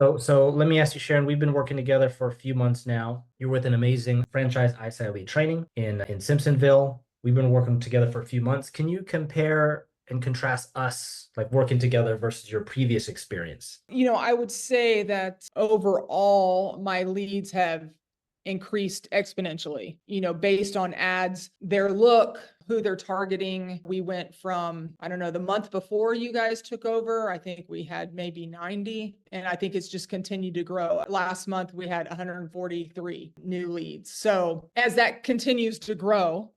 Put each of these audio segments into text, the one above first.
So let me ask you, Sharon, we've been working together for a few months now. You're with an amazing franchise, Eyesight Elite Training in Simpsonville. We've been working together for a few months. Can you compare and contrast us like working together versus your previous experience? I would say that overall, my leads have increased exponentially, based on ads, their look, who they're targeting. We went from, I don't know, the month before you guys took over, I think we had maybe 90, and I think it's just continued to grow. Last month, we had 143 new leads. So as that continues to grow,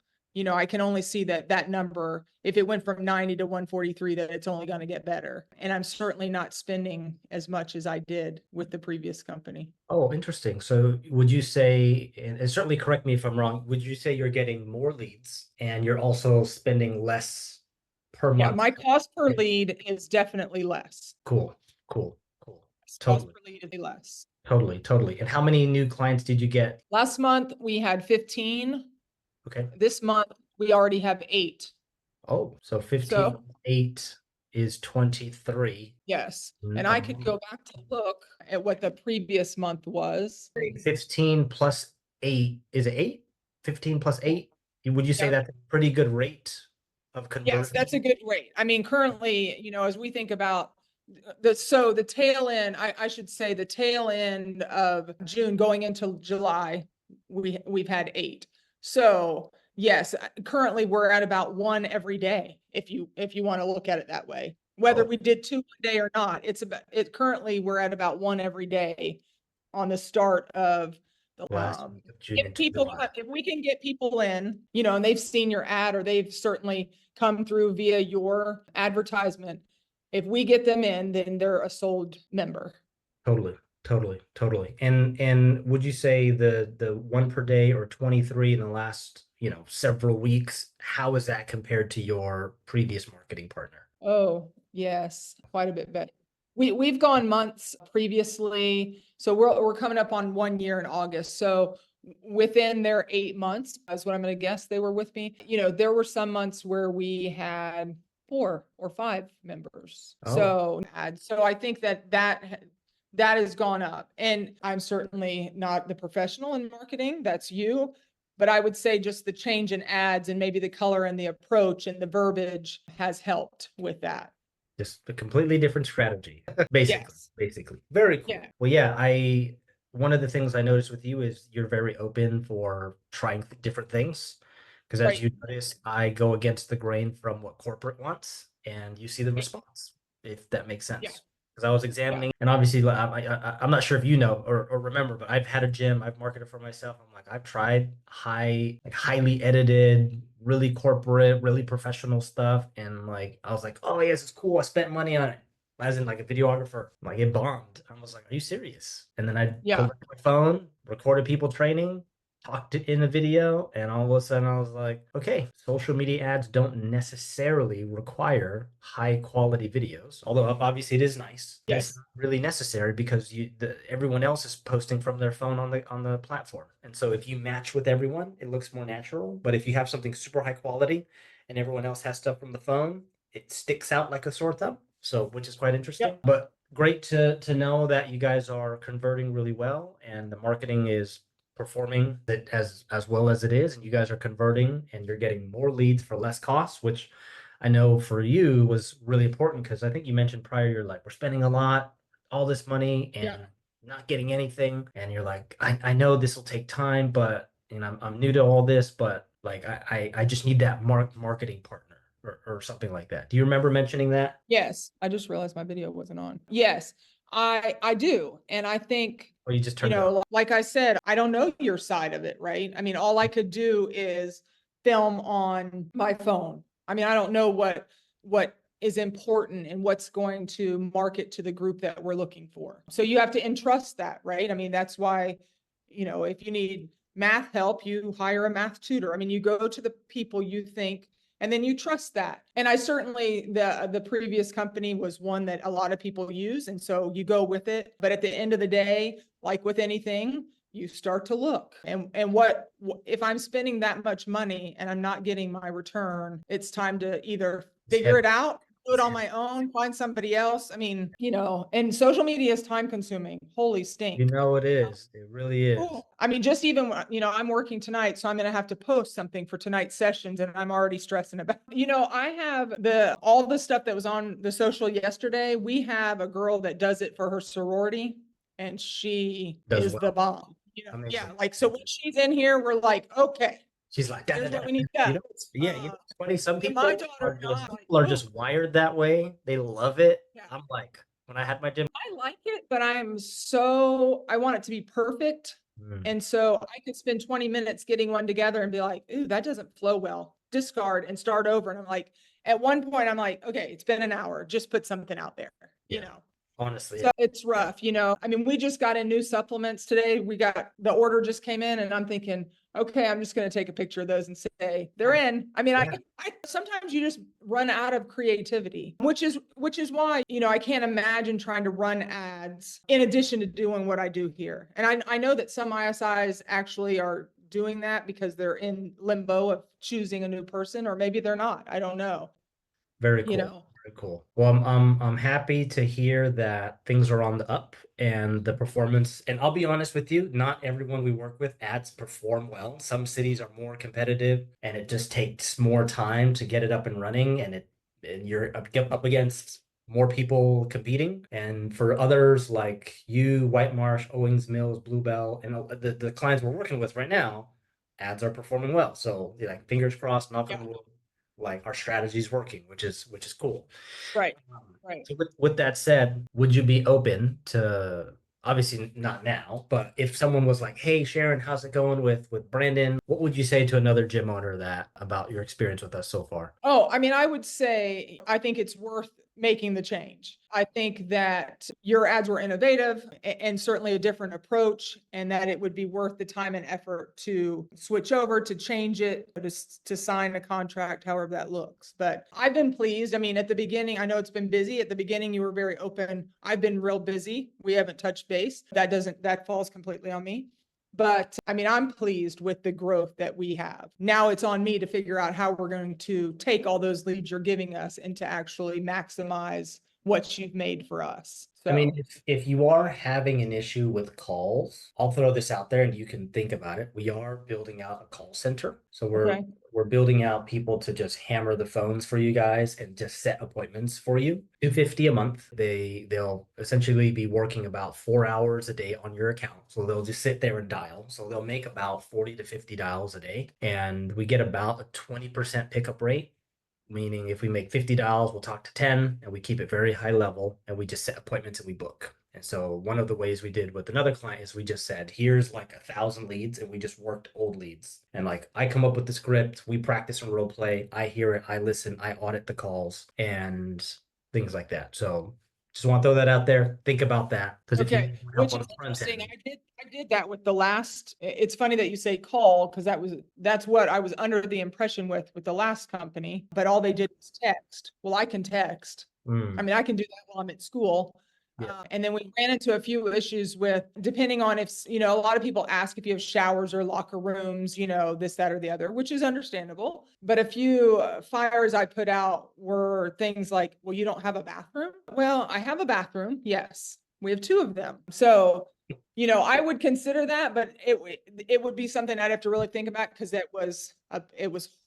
I can only see that number, if it went from 90 to 143, that it's only going to get better. And I'm certainly not spending as much as I did with the previous company. Oh, interesting. So would you say, and certainly correct me if I'm wrong, would you say you're getting more leads and you're also spending less per Yeah, month? my cost per lead is definitely less. Cool, cool, cool. Cost Totally, per lead is less. totally, totally. And how many new clients did you get? Last month we had 15. Okay. This month we already have 8. Oh, so 15 So, 8 is 23. yes. And A I could month. go back to look at what the previous month was. 15 plus 8, is it 8? 15 plus 8? Would you say Yeah. that's a pretty good rate of Yes, that's a conversion? good rate. I mean, currently, as we think about the tail end, I should say the tail end of June going into July, we've had 8. So yes, currently we're at about 1 every day, if you want to look at it that way. Whether Oh, we did 2 a day or not, currently we're at about 1 every day on the start of the last week of June if into people July. if we can get people in, and they've seen your ad, or they've certainly come through via your advertisement, if we get them in, then they're a sold member. Totally, totally, totally. And would you say the one per day or 23 in the last, several weeks, how is that compared to your previous marketing partner? Oh, yes, quite a bit better. We've gone months previously, so we're coming up on 1 year in August. So within their 8 months, is what I'm going to guess they were with me. There were some months where we had 4 or 5 members. Oh, So I think that has gone up. And I'm certainly not the professional in marketing. That's you. But I would say just the change in ads and maybe the color and the approach and the verbiage has helped with that. just a completely different strategy, basically, Yes. basically. Very cool. Yeah. Well, yeah, one of the things I noticed with you is you're very open for trying different things. Because as Right. you notice, I go against the grain from what corporate wants, and you see the Right. response, if that makes Yeah. sense. Because I was Yeah. examining, and obviously, I'm not sure if you know or remember, but I've had a gym, I've marketed for myself. I'm like, I've tried highly edited, really corporate, really professional stuff, and like, I was like, oh yes, it's cool. I spent money on it, as in like a videographer. Like it bombed. I was like, are you serious? And then I Yeah. pulled out my phone, recorded people training, talked it in a video, and all of a sudden I was like, okay, social media ads don't necessarily require high quality videos, although obviously it is nice. And it's Yes. not really necessary because everyone else is posting from their phone on the platform. And so if you match with everyone, it looks more natural. But if you have something super high quality and everyone else has stuff from the phone, it sticks out like a sore thumb. So which is quite Yep. interesting. But great to know that you guys are converting really well and the marketing is performing it as well as it is, and you guys are converting and you're getting more leads for less costs, which I know for you was really important because I think you mentioned prior, you're like, we're spending a lot, all this money, Yeah. and not getting anything. And you're like, I know this will take time, but I'm new to all this, but like I just need that marketing partner or something like that. Do you remember mentioning that? Yes. I just realized my video wasn't on. Yes, I do. And I think, Or you just turned it off? like I said, I don't know your side of it, right? I mean, all I could do is film on my phone. I mean, I don't know what is important and what's going to market to the group that we're looking for. So you have to entrust that, right? I mean, that's why, if you need math help, you hire a math tutor. I mean, you go to the people you think, and then you trust that. And I certainly, the previous company was one that a lot of people use, and so you go with it. But at the end of the day, like with anything, you start to look, and what if I'm spending that much money and I'm not getting my return, it's time to either It's figure heavy. it out, do it on my own, find somebody else. I mean, and social media is time consuming. Holy You stink. know it is. It really is. Cool. I mean, just even, I'm working tonight, so I'm going to have to post something for tonight's sessions and I'm already stressing about, I have all the stuff that was on the social yesterday. We have a girl that does it for her sorority and she Does is the well. bomb. Amazing. Like, so when she's in here, we're like, okay, She's like, da, da, here's da, what da. we need You done. know, it's funny. Some And my people daughter, are just wired that way. They love it. yeah. I'm like, when I had my gym, I like it, but I want it to be perfect. mm, And so I could spend 20 minutes getting one together and be like, ooh, that doesn't flow well. Discard and start over. And I'm like, at one point, I'm like, okay, it's been an hour. Just put something out there, yeah, honestly, So it's rough, I mean, we just got in new supplements today. The order just came in and I'm thinking, okay, I'm just going to take a picture of those and say they're in. I mean, yeah, I sometimes you just run out of creativity, which is why, I can't imagine trying to run ads in addition to doing what I do here. And I know that some ISIs actually are doing that because they're in limbo of choosing a new person, or maybe they're not. I don't know, very you cool. know. Very cool. Well, I'm happy to hear that things are on the up and the performance. And I'll be honest with you, not everyone we work with ads perform well. Some cities are more competitive, and it just takes more time to get it up and running. And you're up against more people competing. And for others like you, White Marsh, Owings Mills, Bluebell, and the clients we're working with right now, ads are performing well. So like fingers crossed, knock on Yeah. wood, like our strategy is working, which is cool. Right. Um, Right. so with that said, would you be open to, obviously not now, but if someone was like, "Hey, Sharon, how's it going with Brandon?" What would you say to another gym owner that about your experience with us so far? Oh, I mean, I would say I think it's worth making the change. I think that your ads were innovative and certainly a different approach, and that it would be worth the time and effort to switch over, to change it, to sign a contract, however that looks. But I've been pleased. I mean, at the beginning, I know it's been busy. At the beginning, you were very open. I've been real busy. We haven't touched base. That falls completely on me. But I mean, I'm pleased with the growth that we have. Now it's on me to figure out how we're going to take all those leads you're giving us and to actually maximize what you've made for us. I mean, So, if you are having an issue with calls, I'll throw this out there and you can think about it. We are building out a call center. So okay. we're building out people to just hammer the phones for you guys and just set appointments for you. 250 a month. They'll essentially be working about 4 hours a day on your account. So they'll just sit there and dial. So they'll make about 40 to 50 dials a day. And we get about a 20% pickup rate, meaning if we make $50, we'll talk to 10 and we keep it very high level and we just set appointments and we book. And so one of the ways we did with another client is we just said, here's like 1,000 leads, and we just worked old leads. And like I come up with the script, we practice and role play, I hear it, I listen, I audit the calls and things like that. So just want to throw that out there. Think about that. Because if you Okay, need help which on is the front interesting. end, I did that with the last, it's funny that you say call, because that's what I was under the impression with the last company, but all they did was text. Well, I can text. I mean, I can do that while I'm at school. yeah, And then we ran into a few issues with, depending on if, a lot of people ask if you have showers or locker rooms, this, that, or the other, which is understandable. But a few fires I put out were things like, well, you don't have a bathroom? Well, I have a bathroom. Yes, we have two of them. So, I would consider that, but it would be something I'd have to really think about because it was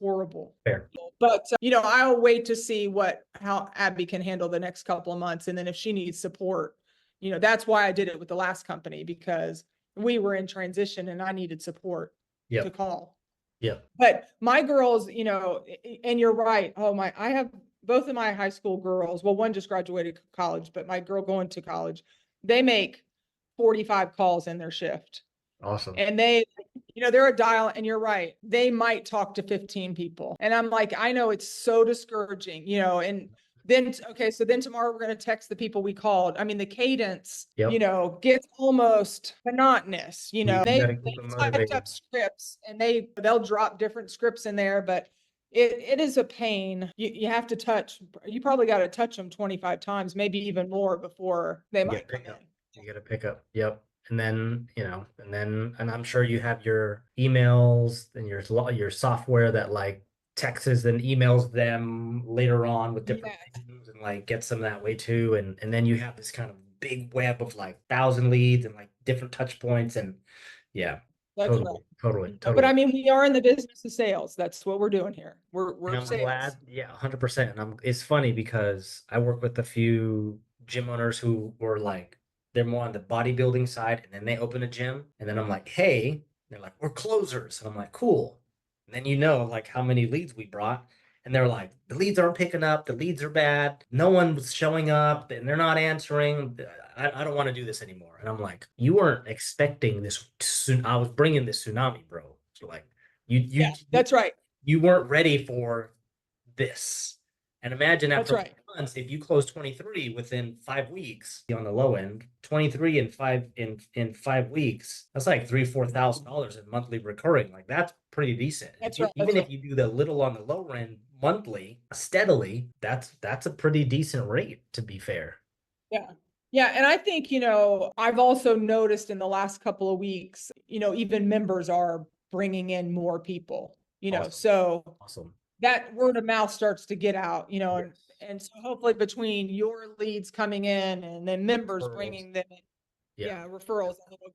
horrible. fair. But I'll wait to see how Abby can handle the next couple of months, and then if she needs support, that's why I did it with the last company, because we were in transition and I needed support to Yep. call. Yep. But my girls, and you're right. I have both of my high school girls. Well, one just graduated college, but my girl going to college, they make 45 calls in their shift. Awesome. And they're a dial, and you're right. They might talk to 15 people. And I'm like, I know it's so discouraging, and then, okay, so then tomorrow we're going to text the people we called. I mean, the cadence, Yep. gets almost monotonous, You gotta keep them typed motivated. up scripts and they'll drop different scripts in there, but it is a pain. You have to you probably got to touch them 25 times, maybe even more before they You might gotta come pick up. in. You gotta pick up. Yep. And then, and I'm sure you have your emails and your software that like texts and emails them later on with different Yes, things and like gets them that way too. And then you have this kind of big web of like 1,000 leads and like different touch points. And yeah, that's right. totally, totally, But I totally. mean, we are in the business of sales. That's what we're doing here. And We're I'm glad, sales. yeah, 100%. And it's funny because I work with a few gym owners who were like, they're more on the bodybuilding side, and then they open a gym, and then I'm like, hey, they're like, we're closers. And I'm like, cool. And then like how many leads we brought. And they're like, the leads aren't picking up, the leads are bad, no one was showing up, and they're not answering. I don't want to do this anymore. And I'm like, you weren't expecting this. I was bringing this tsunami, bro. So like, you Yeah, you that's right. you weren't ready for this. And imagine That's after right. months, if you close 23 within 5 weeks on the low end, 23 in 5 weeks, that's like $3,000-4,000 in monthly recurring. Like that's pretty decent. That's right. Even That's right. if you do the little on the low end monthly, steadily, that's a pretty decent rate, to be fair. Yeah. Yeah. And I think, I've also noticed in the last couple of weeks, even members are bringing in more people, Awesome. so Awesome. that word of mouth starts to get out, Yes. and so hopefully between your leads coming in and then members Referrals. bringing them in, Yeah. yeah, referrals, and it'll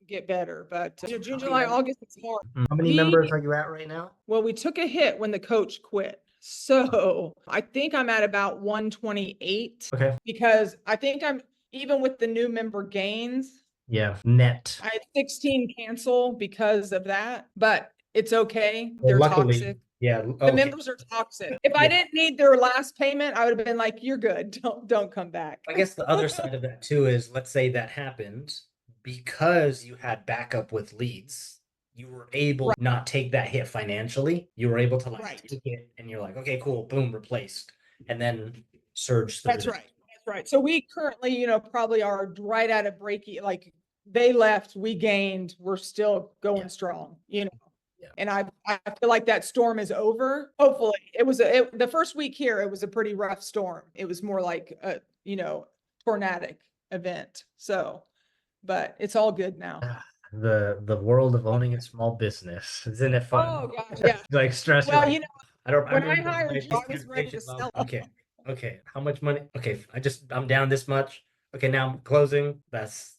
get better. But Awesome. June, July, August, it's hard. How many We, members are you at right now? well, we took a hit when the coach quit. So I think I'm at about 128 Okay. because I think I'm even with the new member gains. Yeah. Net. I had 16 cancel because of that, but it's okay. Well, They're luckily, toxic. yeah. The Okay. members are toxic. If I Yeah. didn't need their last payment, I would have been like, you're good. Don't come back. I guess the other side of that too is, let's say that happened because you had backup with leads, you were able Right. to not take that hit financially. You were able to like Right. take it and you're like, okay, cool, boom, replaced. And then surge through That's that. right. That's right. So we currently, probably are right at a like they left, we gained, we're still going Yeah. strong, Yeah. and I feel like that storm is over. Hopefully it was the first week here, it was a pretty rough storm. It was more like a, tornadic event. So, but it's all good now. The world of owning a small business. Isn't it fun? Oh gosh, yeah. Like stress, you're Well, like, I when I remember my hired you, lease I was ready to cancellation. sell. Okay, okay, how much money? Okay, I'm down this much. Okay, now I'm closing. Yeah, That's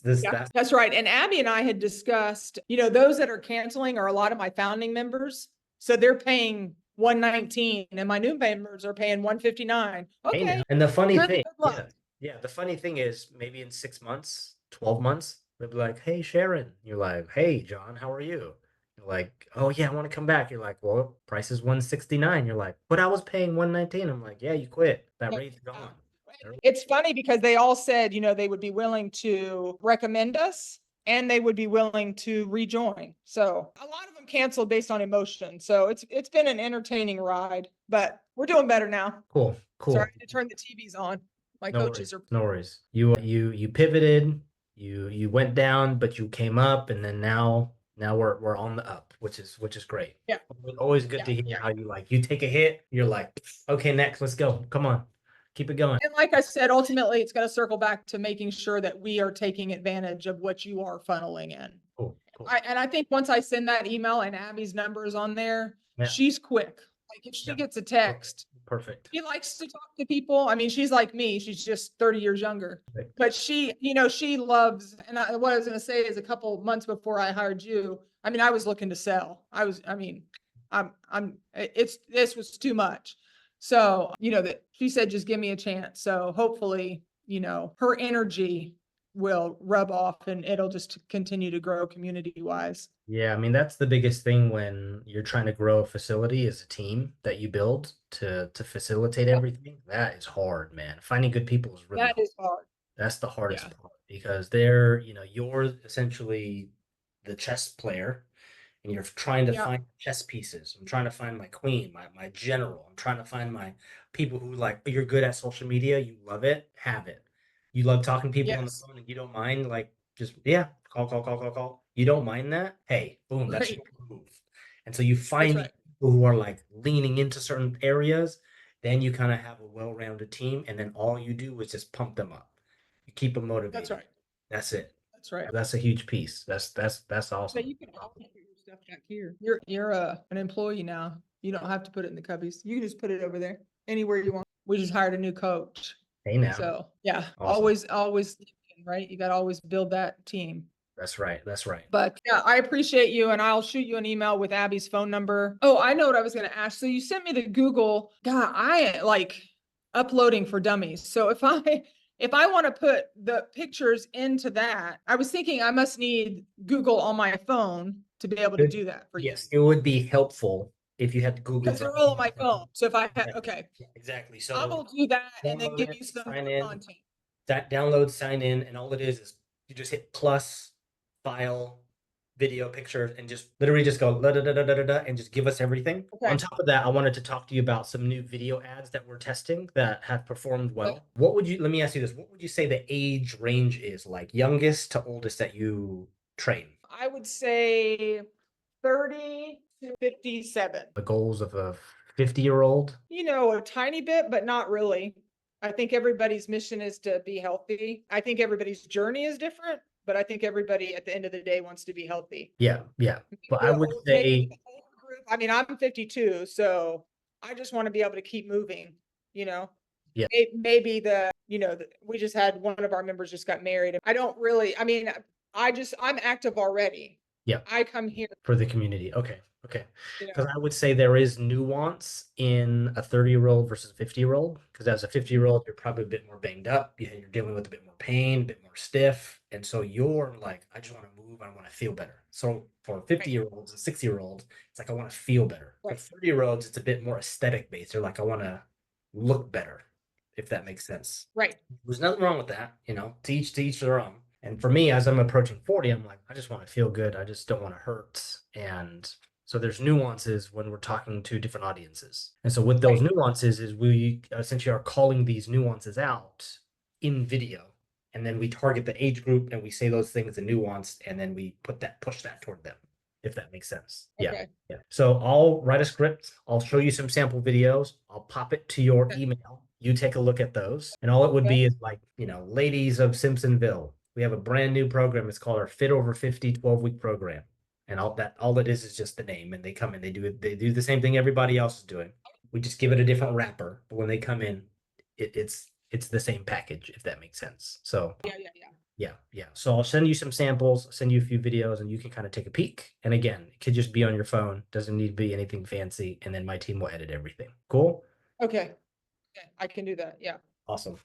that's right. And Abby and I had discussed, those that are canceling are a lot of my founding members. So they're paying 119 and my new members are paying 159. hey now. Okay, And the funny good thing, luck. the funny thing is maybe in 6 months, 12 months, they'll be like, hey Sharon. You're like, hey John, how are you? You're like, oh yeah, I want to come back. You're like, well, price is 169. You're like, but I was paying 119. I'm like, yeah, you quit. That Yeah. rate's gone. It's funny because they all said, they would be willing to recommend us and they would be willing to rejoin. So a lot of them canceled based on emotion. So it's been an entertaining ride, but we're doing better now. Cool, cool. Sorry to turn the TVs on. My No coaches worries, are no worries. You pivoted, you went down, but you came up, and then now we're on the up, which is great. yeah. Always good to Yeah. hear how you take a hit, you're like, okay, next, let's go. Come on, keep it going. And like I said, ultimately, it's going to circle back to making sure that we are taking advantage of what you are funneling in. Cool, cool. And I think once I send that email and Abby's numbers on there, Yeah, she's quick. Like if she yeah, gets a text, perfect. she likes to talk to people. I mean, she's like me. She's just 30 years younger. Perfect. But she loves, and what I was going to say is a couple months before I hired you, I mean, I was looking to sell. This was too much. So, that she said, just give me a chance. So hopefully, her energy will rub off and it'll just continue to grow community wise. Yeah, I mean that's the biggest thing when you're trying to grow a facility is a team that you build to facilitate Yep. everything. That is hard, man. Finding good people is really That hard. is hard. That's the hardest Yeah. part because you're essentially the chess player and you're trying to Yeah. find chess pieces. I'm trying to find my queen, my general. I'm trying to find my people who like you're good at social media, you love it, have it. You love talking to people on the Yes. phone and you don't mind like just yeah, call. You don't mind that? Hey, boom, that's your Great. move. And so you That's find these right. people who are like leaning into certain areas, then you kind of have a well-rounded team, and then all you do is just pump them up. You keep them That's motivated. right. That's it. That's right. That's a huge piece. That's But awesome. you can always put your stuff back here. You're an employee now. You don't have to put it in the cubbies. You can just put it over there, anywhere you want. We just hired a new coach. Hey now. So, yeah, Awesome. always, right? You gotta always build that team. That's right. That's right. But yeah, I appreciate you, and I'll shoot you an email with Abby's phone number. Oh, I know what I was gonna ask. So you sent me the Google. God, I like uploading for dummies. So if I want to put the pictures into that, I was thinking I must need Google on my phone to be able to do that for you. Yes, it would be helpful if you had to Google. Because they're all on my phone. So if I had, okay, Yeah, exactly. I So will do that and then download give it, you some sign in. content. That download, sign in, and all it is you just hit plus, file, video, picture, and just literally just go da da da da da da and just give us everything. Okay. On top of that, I wanted to talk to you about some new video ads that we're testing that have performed well. Okay. What would you, let me ask you this, what would you say the age range is, like youngest to oldest that you train? I would say 30 to 57. The goals of a 50-year-old? You know, a tiny bit, but not really. I think everybody's mission is to be healthy. I think everybody's journey is different, but I think everybody at the end of the day wants to be healthy. Yeah, yeah. But I would Maybe say, the older group, I mean, I'm 52, so I just want to be able to keep moving, you know? Yeah. Maybe we just had one of our members just got married. I don't really, I mean, I'm active already. Yeah. I come here. for the community. Okay. Okay. You Because know, I would say there is nuance in a 30-year-old versus a 50-year-old. Because as a 50-year-old, you're probably a bit more banged up. You're dealing with a bit more pain, a bit more stiff. And so you're like, I just want to move. I want to feel better. So for 50-year-olds and 60-year-olds, it's like, I want to feel better. For Right. 30-year-olds, it's a bit more aesthetic based. They're like, I want to look better, if that makes sense. right. There's nothing wrong with that, to each their own. And for me, as I'm approaching 40, I'm like, I just want to feel good. I just don't want to hurt. And so there's nuances when we're talking to different audiences. And so with those Right. nuances is we essentially are calling these nuances out in video. And then we target the age group and we say those things in nuanced, and then we push that toward them, if that makes sense. Yeah. Okay. Yeah. So I'll write a script. I'll show you some sample videos. I'll pop it to your Okay. email. You take a look at those. And all it would be is like, ladies of Simpsonville. We have a brand new program. It's called our Fit Over 50 12-week program. And all it is just the name. And they come in, they do the same thing everybody else is doing. We just give it a different wrapper. But when they come in, it's the same package, if that makes sense. So yeah. So I'll send you some samples, send you a few videos, and you can kind of take a peek. And again, it could just be on your phone. Doesn't need to be anything fancy. And then my team will edit everything. Cool? Okay. I can do that. Yeah. Awesome.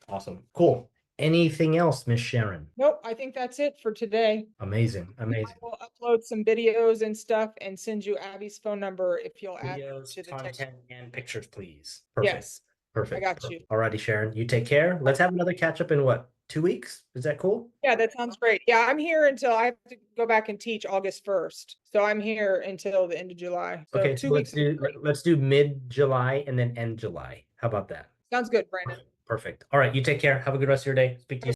Cool. Anything else, Miss Sharon? Nope, I think that's it for today. Amazing. I will upload some videos and stuff and send you Abby's phone number if you'll add it Videos, to the text. content, and pictures, please. Perfect. Yes. Perfect. I got you. Alrighty, Sharon. You take care. Let's have another catch up in what, 2 weeks? Is that cool? Yeah, that sounds great. Yeah, I'm here until I have to go back and teach August 1st. So I'm here until the end of July. So Okay, 2 so weeks. let's do mid-July and then end July. How about that? Sounds good, Brandon. Perfect. All right, you take care. Have a good rest of your day. Speak to you